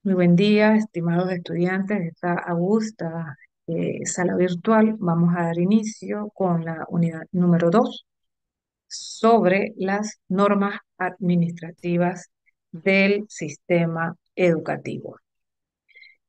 Muy buen día, estimados estudiantes de esta augusta sala virtual. Vamos a dar inicio con la unidad número 2 sobre las normas administrativas del sistema educativo.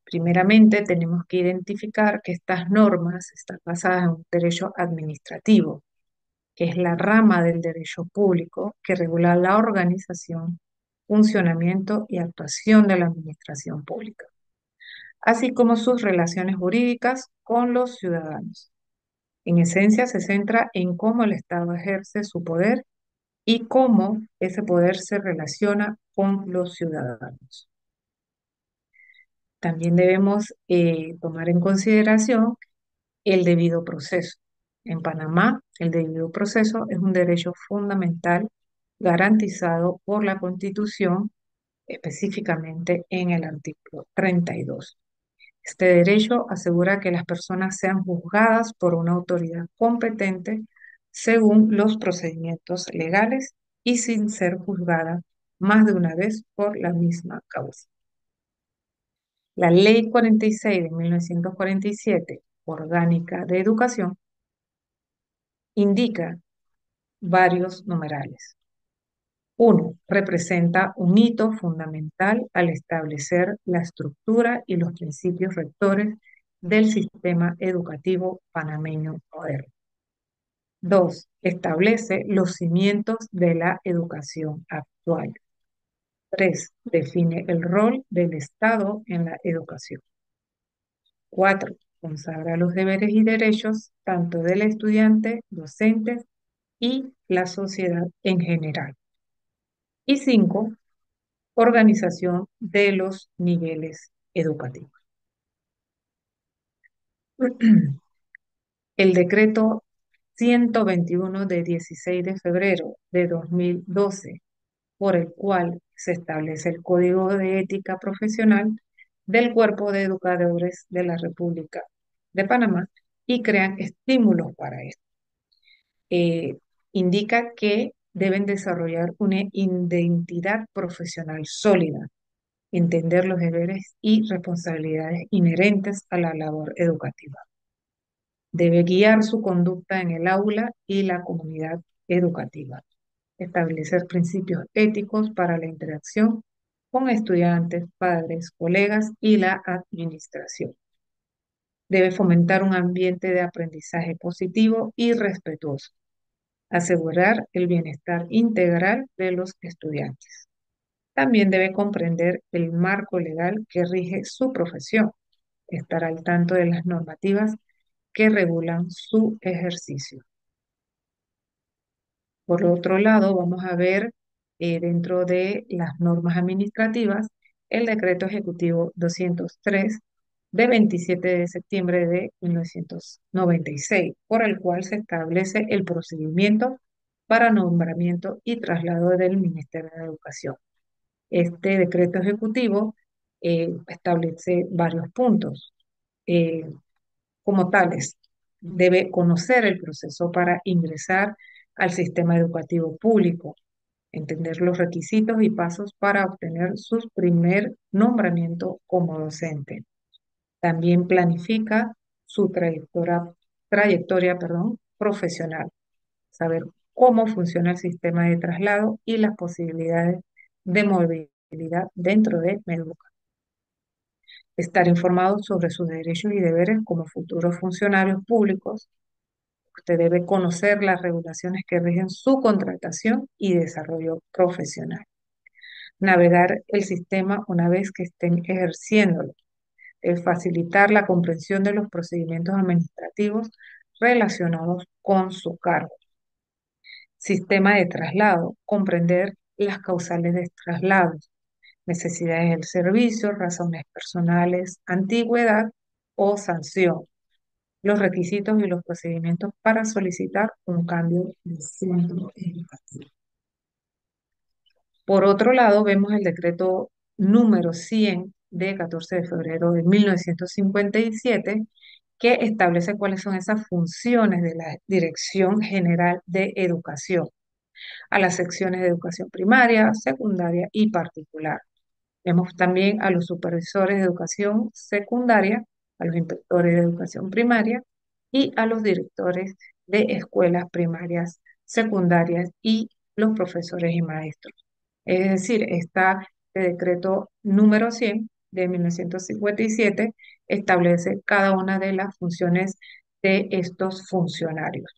Primeramente, tenemos que identificar que estas normas están basadas en un derecho administrativo, que es la rama del derecho público que regula la organización, funcionamiento y actuación de la administración pública, así como sus relaciones jurídicas con los ciudadanos. En esencia, se centra en cómo el Estado ejerce su poder y cómo ese poder se relaciona con los ciudadanos. También debemos tomar en consideración el debido proceso. En Panamá, el debido proceso es un derecho fundamental garantizado por la Constitución, específicamente en el artículo 32. Este derecho asegura que las personas sean juzgadas por una autoridad competente según los procedimientos legales y sin ser juzgadas más de una vez por la misma causa. La Ley 46 de 1947, Orgánica de Educación, indica varios numerales. Uno, representa un hito fundamental al establecer la estructura y los principios rectores del sistema educativo panameño moderno. Dos, establece los cimientos de la educación actual. Tres, define el rol del Estado en la educación. Cuatro, consagra los deberes y derechos tanto del estudiante, docentes y la sociedad en general. Y cinco, organización de los niveles educativos. El decreto 121 de 16 de febrero de 2012, por el cual se establece el Código de Ética Profesional del Cuerpo de Educadores de la República de Panamá y crean estímulos para esto. Eh, Indica que deben desarrollar una identidad profesional sólida, entender los deberes y responsabilidades inherentes a la labor educativa. Debe guiar su conducta en el aula y la comunidad educativa. Establecer principios éticos para la interacción con estudiantes, padres, colegas y la administración. Debe fomentar un ambiente de aprendizaje positivo y respetuoso. Asegurar el bienestar integral de los estudiantes. También debe comprender el marco legal que rige su profesión, estar al tanto de las normativas que regulan su ejercicio. Por otro lado, vamos a ver dentro de las normas administrativas el decreto ejecutivo 203 de 27 de septiembre de 1996, por el cual se establece el procedimiento para nombramiento y traslado del Ministerio de Educación. Este decreto ejecutivo establece varios puntos. Eh, Como tales, debe conocer el proceso para ingresar al sistema educativo público, entender los requisitos y pasos para obtener su primer nombramiento como docente. También planifica su trayectoria profesional, saber cómo funciona el sistema de traslado y las posibilidades de movilidad dentro de Meduca. Estar informado sobre sus derechos y deberes como futuros funcionarios públicos. Usted debe conocer las regulaciones que rigen su contratación y desarrollo profesional. Navegar el sistema una vez que estén ejerciéndolo. Facilitar la comprensión de los procedimientos administrativos relacionados con su cargo. Sistema de traslado. Comprender las causales de traslado, necesidades del servicio, razones personales, antigüedad o sanción, los requisitos y los procedimientos para solicitar un cambio de centro educativo. Por otro lado, vemos el decreto número 100 de 14 de febrero de 1957, que establece cuáles son esas funciones de la Dirección General de Educación a las secciones de educación primaria, secundaria y particular. Vemos también a los supervisores de educación secundaria, a los inspectores de educación primaria y a los directores de escuelas primarias, secundarias y los profesores y maestros. Es decir, está el decreto número 100 de 1957 establece cada una de las funciones de estos funcionarios.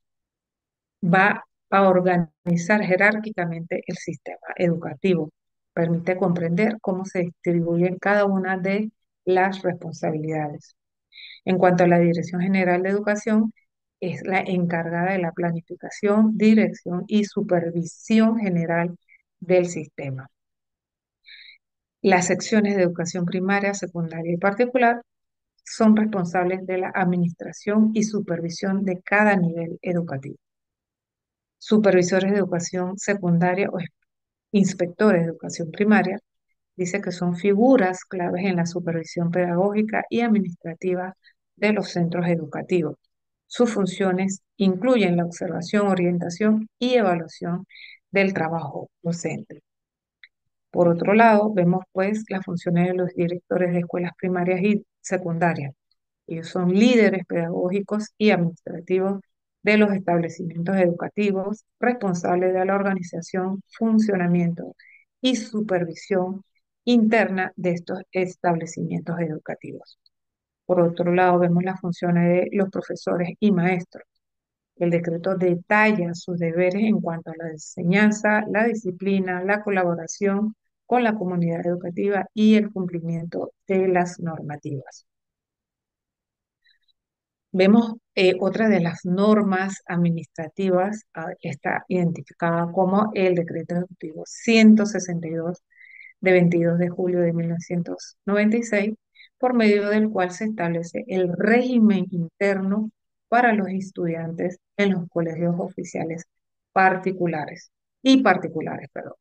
Va a organizar jerárquicamente el sistema educativo. Permite comprender cómo se distribuyen cada una de las responsabilidades. En cuanto a la Dirección General de Educación, es la encargada de la planificación, dirección y supervisión general del sistema. Las secciones de educación primaria, secundaria y particular son responsables de la administración y supervisión de cada nivel educativo. Supervisores de educación secundaria o inspectores de educación primaria dice que son figuras claves en la supervisión pedagógica y administrativa de los centros educativos. Sus funciones incluyen la observación, orientación y evaluación del trabajo docente. Por otro lado, vemos pues las funciones de los directores de escuelas primarias y secundarias. Ellos son líderes pedagógicos y administrativos de los establecimientos educativos, responsables de la organización, funcionamiento y supervisión interna de estos establecimientos educativos. Por otro lado, vemos las funciones de los profesores y maestros. El decreto detalla sus deberes en cuanto a la enseñanza, la disciplina, la colaboración con la comunidad educativa y el cumplimiento de las normativas. Vemos otra de las normas administrativas, está identificada como el Decreto Ejecutivo 162 de 22 de julio de 1996, por medio del cual se establece el régimen interno para los estudiantes en los colegios oficiales particulares perdón.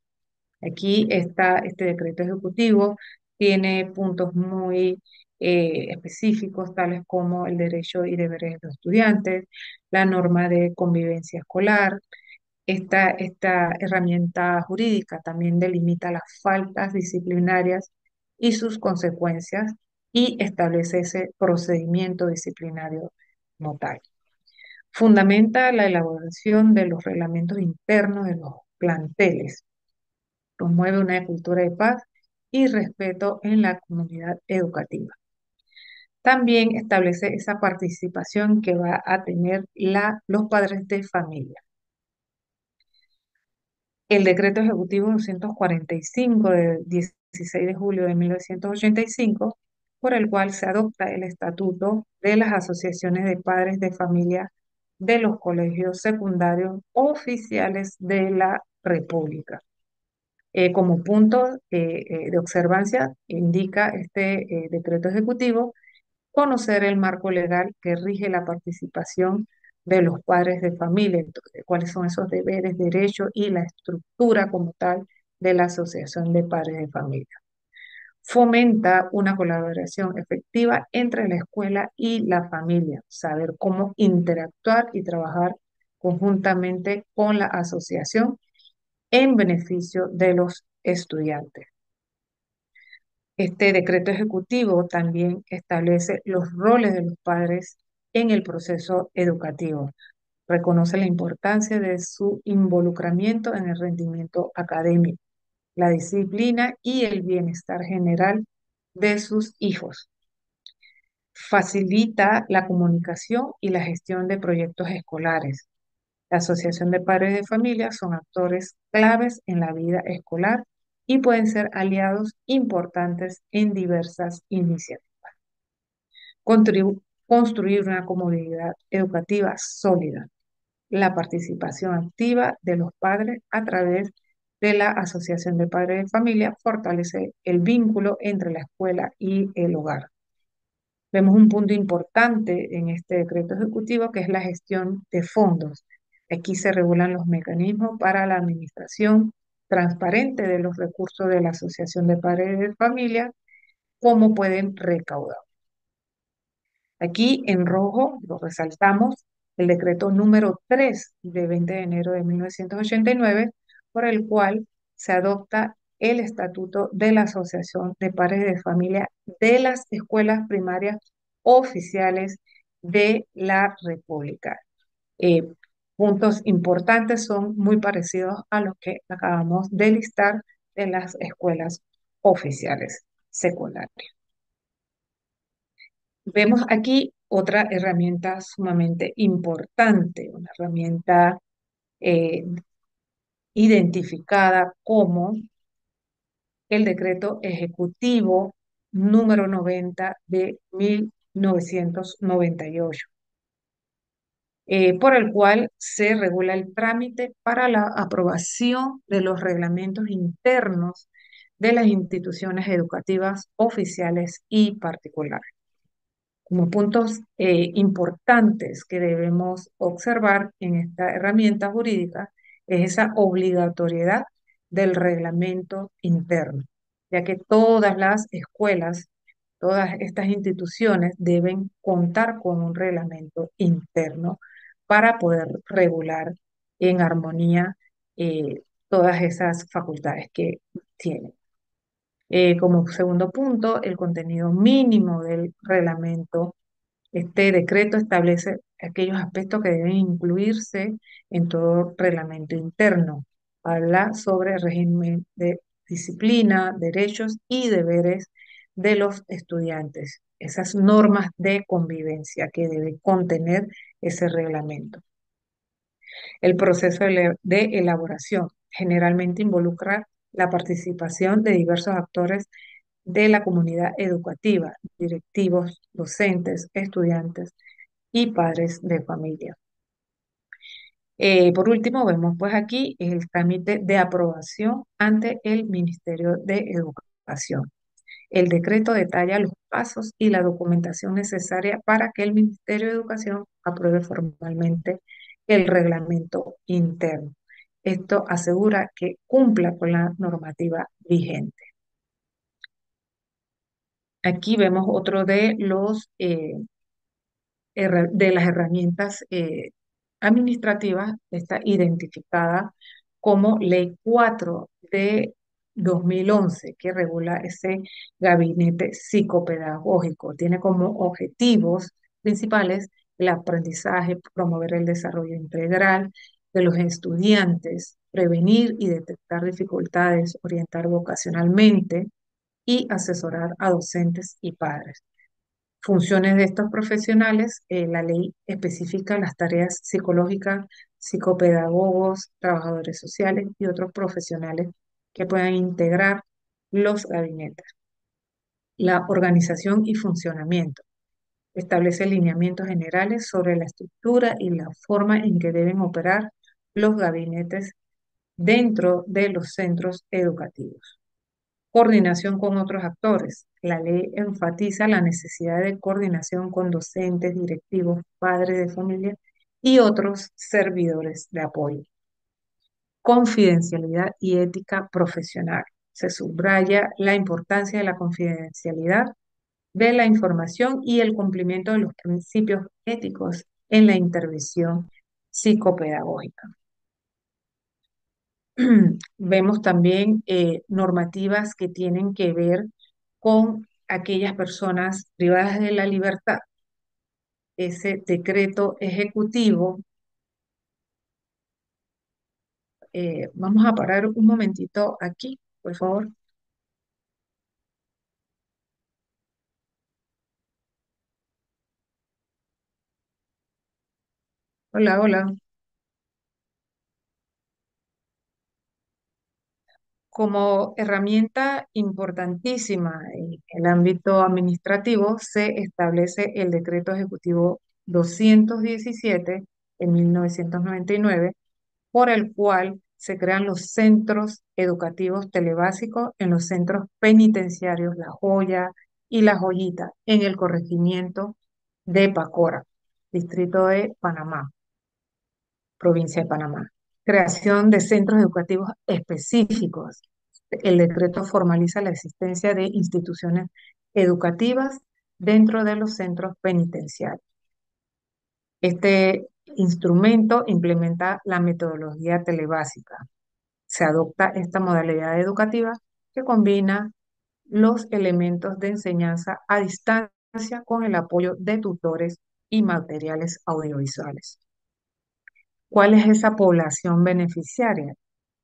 Aquí está este decreto ejecutivo, tiene puntos muy específicos, tales como el derecho y deberes de los estudiantes, la norma de convivencia escolar. Esta herramienta jurídica también delimita las faltas disciplinarias y sus consecuencias y establece ese procedimiento disciplinario como tal. Fundamenta la elaboración de los reglamentos internos de los planteles, promueve una cultura de paz y respeto en la comunidad educativa. También establece esa participación que va a tener los padres de familia. El decreto ejecutivo 245 de 16 de julio de 1985, por el cual se adopta el estatuto de las asociaciones de padres de familia de los colegios secundarios oficiales de la República. Como punto de observancia, indica este decreto ejecutivo conocer el marco legal que rige la participación de los padres de familia, entonces, cuáles son esos deberes, derechos y la estructura como tal de la Asociación de Padres de Familia. Fomenta una colaboración efectiva entre la escuela y la familia, saber cómo interactuar y trabajar conjuntamente con la asociación en beneficio de los estudiantes. Este decreto ejecutivo también establece los roles de los padres en el proceso educativo. Reconoce la importancia de su involucramiento en el rendimiento académico, la disciplina y el bienestar general de sus hijos. Facilita la comunicación y la gestión de proyectos escolares. La Asociación de Padres de Familia son actores claves en la vida escolar y pueden ser aliados importantes en diversas iniciativas. Construir una comunidad educativa sólida. La participación activa de los padres a través de la Asociación de Padres de Familia fortalece el vínculo entre la escuela y el hogar. Vemos un punto importante en este decreto ejecutivo que es la gestión de fondos. Aquí se regulan los mecanismos para la administración transparente de los recursos de la Asociación de Padres de Familia, cómo pueden recaudar. Aquí en rojo lo resaltamos el decreto número 3 de 20 de enero de 1989, por el cual se adopta el estatuto de la Asociación de Padres de Familia de las escuelas primarias oficiales de la República. Eh, Puntos importantes son muy parecidos a los que acabamos de listar de las escuelas oficiales secundarias. Vemos aquí otra herramienta sumamente importante, una herramienta eh, identificada como el decreto ejecutivo número 90 de 1998, por el cual se regula el trámite para la aprobación de los reglamentos internos de las instituciones educativas oficiales y particulares. Como puntos importantes que debemos observar en esta herramienta jurídica es esa obligatoriedad del reglamento interno, ya que todas las escuelas, todas estas instituciones deben contar con un reglamento interno para poder regular en armonía todas esas facultades que tienen. Como segundo punto, el contenido mínimo del reglamento. Este decreto establece aquellos aspectos que deben incluirse en todo reglamento interno. Habla sobre el régimen de disciplina, derechos y deberes de los estudiantes. Esas normas de convivencia que debe contener ese reglamento. El proceso de elaboración generalmente involucra la participación de diversos actores de la comunidad educativa, directivos, docentes, estudiantes y padres de familia. Por último, vemos pues aquí el trámite de aprobación ante el Ministerio de Educación. El decreto detalla los pasos y la documentación necesaria para que el Ministerio de Educación apruebe formalmente el reglamento interno. Esto asegura que cumpla con la normativa vigente. Aquí vemos otro de de las herramientas administrativas. Está identificada como Ley 4 de 2011, que regula ese gabinete psicopedagógico. Tiene como objetivos principales el aprendizaje, promover el desarrollo integral de los estudiantes, prevenir y detectar dificultades, orientar vocacionalmente y asesorar a docentes y padres. Funciones de estos profesionales: la ley especifica las tareas psicológicas, psicopedagogos, trabajadores sociales y otros profesionales que puedan integrar los gabinetes. La organización y funcionamiento. Establece lineamientos generales sobre la estructura y la forma en que deben operar los gabinetes dentro de los centros educativos. Coordinación con otros actores. La ley enfatiza la necesidad de coordinación con docentes, directivos, padres de familia y otros servidores de apoyo. Confidencialidad y ética profesional. Se subraya la importancia de la confidencialidad de la información y el cumplimiento de los principios éticos en la intervención psicopedagógica. Vemos también normativas que tienen que ver con aquellas personas privadas de la libertad. Ese decreto ejecutivo, vamos a parar un momentito aquí, por favor. Hola, hola. Como herramienta importantísima en el ámbito administrativo, se establece el decreto ejecutivo 217 en 1999, por el cual se crean los centros educativos telebásicos en los centros penitenciarios La Joya y La Joyita, en el corregimiento de Pacora, distrito de Panamá, provincia de Panamá. Creación de centros educativos específicos. El decreto formaliza la existencia de instituciones educativas dentro de los centros penitenciarios. Este instrumento implementa la metodología telebásica. se adopta esta modalidad educativa que combina los elementos de enseñanza a distancia con el apoyo de tutores y materiales audiovisuales. ¿Cuál es esa población beneficiaria?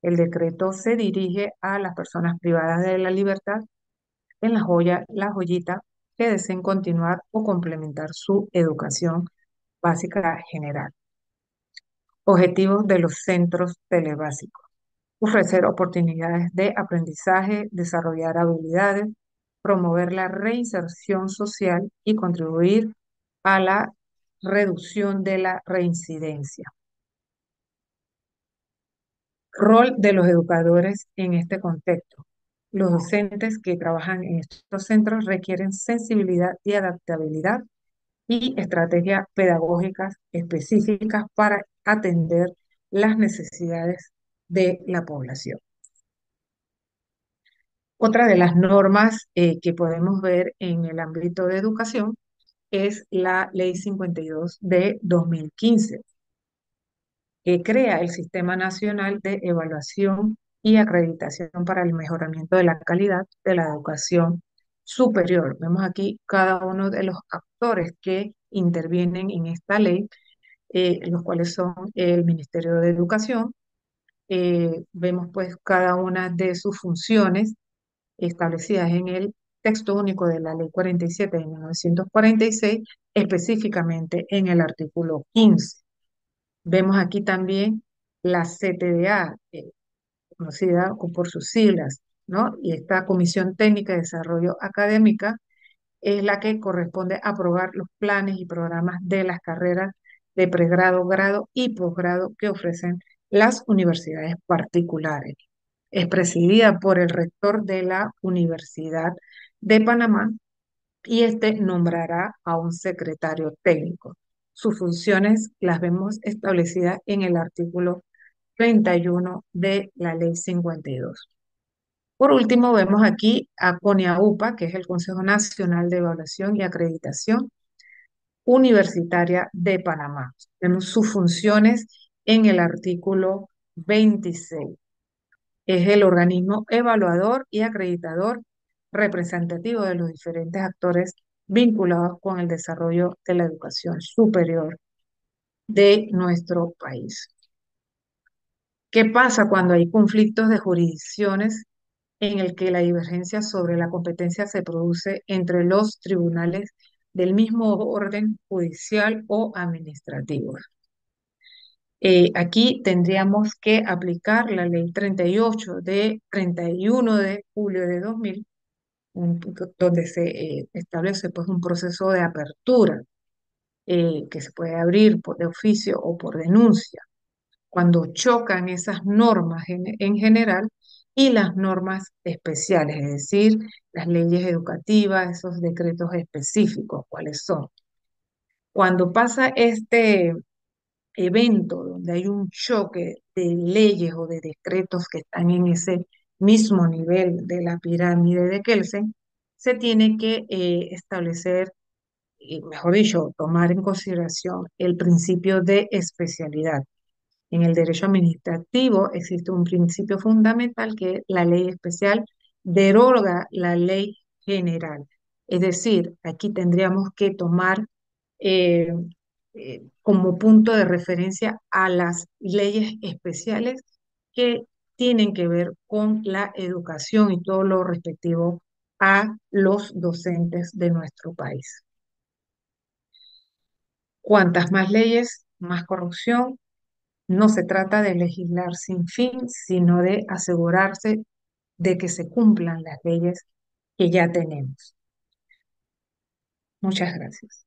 El decreto se dirige a las personas privadas de la libertad en la joyita que deseen continuar o complementar su educación básica general. Objetivos de los centros telebásicos: ofrecer oportunidades de aprendizaje, desarrollar habilidades, promover la reinserción social y contribuir a la reducción de la reincidencia. Rol de los educadores en este contexto. Los docentes que trabajan en estos centros requieren sensibilidad y adaptabilidad y estrategias pedagógicas específicas para atender las necesidades de la población. Otra de las normas que podemos ver en el ámbito de educación es la Ley 52 de 2015, que crea el Sistema Nacional de Evaluación y Acreditación para el Mejoramiento de la Calidad de la Educación Superior. Vemos aquí cada uno de los actores que intervienen en esta ley, los cuales son el Ministerio de Educación. Vemos pues cada una de sus funciones establecidas en el texto único de la Ley 47 de 1946, específicamente en el artículo 15. Vemos aquí también la CTDA, conocida por sus siglas, ¿no? Y esta Comisión Técnica de Desarrollo Académica es la que corresponde aprobar los planes y programas de las carreras de pregrado, grado y posgrado que ofrecen las universidades particulares. Es presidida por el rector de la Universidad de Panamá y este nombrará a un secretario técnico. Sus funciones las vemos establecidas en el artículo 31 de la Ley 52. Por último, vemos aquí a CONEAUPA, que es el Consejo Nacional de Evaluación y Acreditación Universitaria de Panamá. Vemos sus funciones en el artículo 26. Es el organismo evaluador y acreditador representativo de los diferentes actores vinculados con el desarrollo de la educación superior de nuestro país. ¿Qué pasa cuando hay conflictos de jurisdicciones en el que la divergencia sobre la competencia se produce entre los tribunales del mismo orden judicial o administrativo? Aquí tendríamos que aplicar la ley 38 de 31 de julio de 2000, donde se establece pues un proceso de apertura que se puede abrir de oficio o por denuncia cuando chocan esas normas en general y las normas especiales, es decir, las leyes educativas, esos decretos específicos, cuáles son. Cuando pasa este evento donde hay un choque de leyes o de decretos que están en ese mismo nivel de la pirámide de Kelsen, se tiene que establecer, mejor dicho, tomar en consideración el principio de especialidad. En el derecho administrativo existe un principio fundamental que la ley especial deroga la ley general. Es decir, aquí tendríamos que tomar eh, como punto de referencia a las leyes especiales que tienen que ver con la educación y todo lo respectivo a los docentes de nuestro país. Cuantas más leyes, más corrupción. No se trata de legislar sin fin, sino de asegurarse de que se cumplan las leyes que ya tenemos. Muchas gracias.